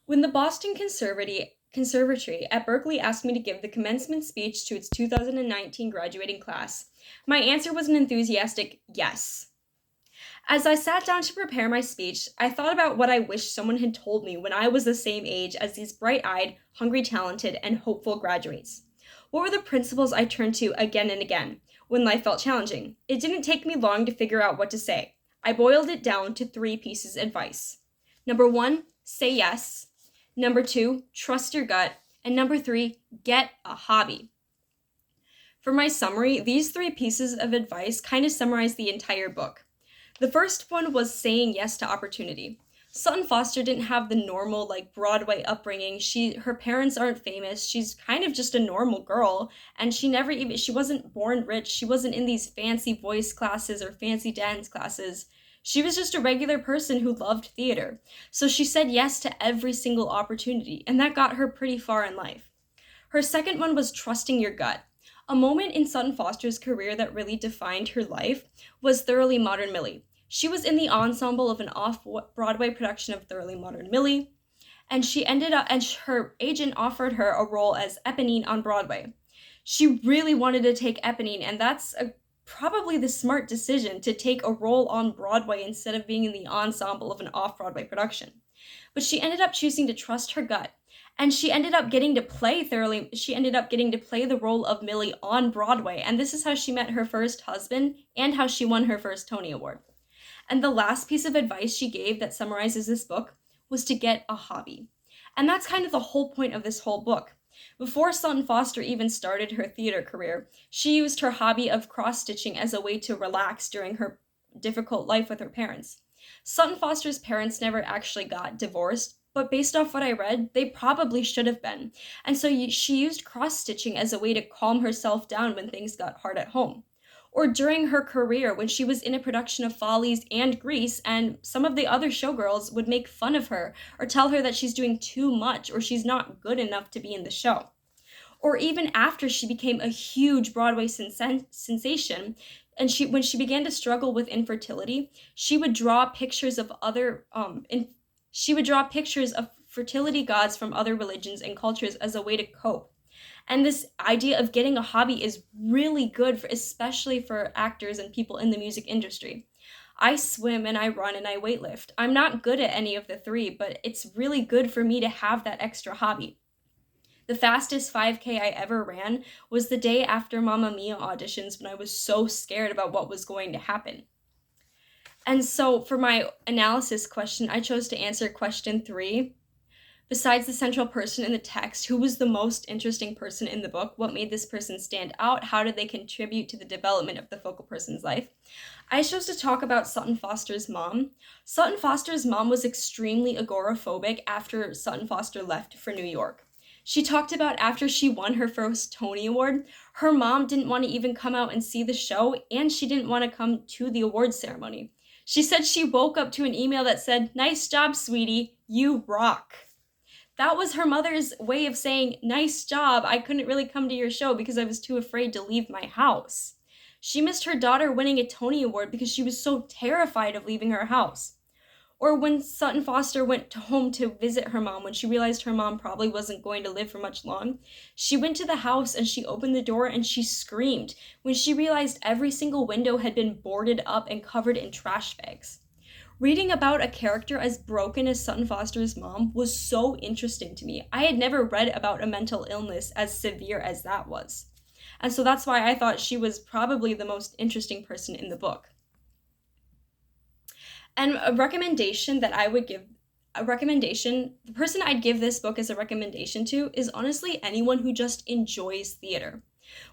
When the Boston Conservatory at Berkeley asked me to give the commencement speech to its 2019 graduating class, my answer was an enthusiastic yes. As I sat down to prepare my speech, I thought about what I wish someone had told me when I was the same age as these bright eyed, hungry, talented, and hopeful graduates. What were the principles I turned to again and again when life felt challenging? It didn't take me long to figure out what to say. I boiled it down to three pieces of advice. Number one, say yes. Number two, trust your gut. And number three, get a hobby. For my summary, these three pieces of advice kind of summarize the entire book. The first one was saying yes to opportunity. Sutton Foster didn't have the normal Broadway upbringing. Her parents aren't famous. She's kind of just a normal girl, and she wasn't born rich. She wasn't in these fancy voice classes or fancy dance classes. She was just a regular person who loved theater. So she said yes to every single opportunity, and that got her pretty far in life. Her second one was trusting your gut. A moment in Sutton Foster's career that really defined her life was Thoroughly Modern Millie. She was in the ensemble of an off-Broadway production of Thoroughly Modern Millie, and her agent offered her a role as Eponine on Broadway. She really wanted to take Eponine, and that's probably the smart decision to take a role on Broadway instead of being in the ensemble of an off-Broadway production. But she ended up choosing to trust her gut. And she ended up getting to play the role of Millie on Broadway. And this is how she met her first husband and how she won her first Tony Award. And the last piece of advice she gave that summarizes this book was to get a hobby. And that's kind of the whole point of this whole book. Before Sutton Foster even started her theater career, she used her hobby of cross-stitching as a way to relax during her difficult life with her parents. Sutton Foster's parents never actually got divorced, but based off what I read, they probably should have been. And so she used cross-stitching as a way to calm herself down when things got hard at home. Or during her career, when she was in a production of Follies and Grease, and some of the other showgirls would make fun of her or tell her that she's doing too much or she's not good enough to be in the show. Or even after she became a huge Broadway sensation, and when she began to struggle with infertility, she would draw pictures of fertility gods from other religions and cultures as a way to cope. And this idea of getting a hobby is really good, especially for actors and people in the music industry. I swim and I run and I weightlift. I'm not good at any of the three, but it's really good for me to have that extra hobby. The fastest 5K I ever ran was the day after Mamma Mia auditions when I was so scared about what was going to happen. And so for my analysis question, I chose to answer question 3. Besides the central person in the text, who was the most interesting person in the book? What made this person stand out? How did they contribute to the development of the focal person's life? I chose to talk about Sutton Foster's mom. Sutton Foster's mom was extremely agoraphobic after Sutton Foster left for New York. She talked about after she won her first Tony Award, her mom didn't want to even come out and see the show, and she didn't want to come to the awards ceremony. She said she woke up to an email that said, "Nice job, sweetie, you rock." That was her mother's way of saying, "Nice job, I couldn't really come to your show because I was too afraid to leave my house." She missed her daughter winning a Tony Award because she was so terrified of leaving her house. Or when Sutton Foster went home to visit her mom, when she realized her mom probably wasn't going to live for much long, she went to the house and she opened the door and she screamed when she realized every single window had been boarded up and covered in trash bags. Reading about a character as broken as Sutton Foster's mom was so interesting to me. I had never read about a mental illness as severe as that was. And so that's why I thought she was probably the most interesting person in the book. And the person I'd give this book as a recommendation to is honestly anyone who just enjoys theater.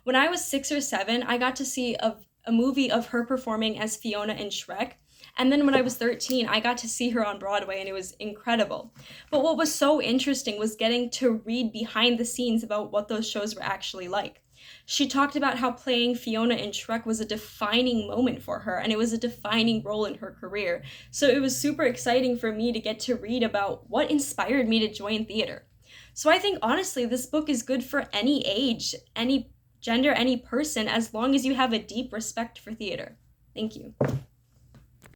When I was 6 or 7, I got to see a movie of her performing as Fiona in Shrek. And then when I was 13, I got to see her on Broadway, and it was incredible. But what was so interesting was getting to read behind the scenes about what those shows were actually like. She talked about how playing Fiona in Shrek was a defining moment for her, and it was a defining role in her career. So it was super exciting for me to get to read about what inspired me to join theater. So I think, honestly, this book is good for any age, any gender, any person, as long as you have a deep respect for theater. Thank you.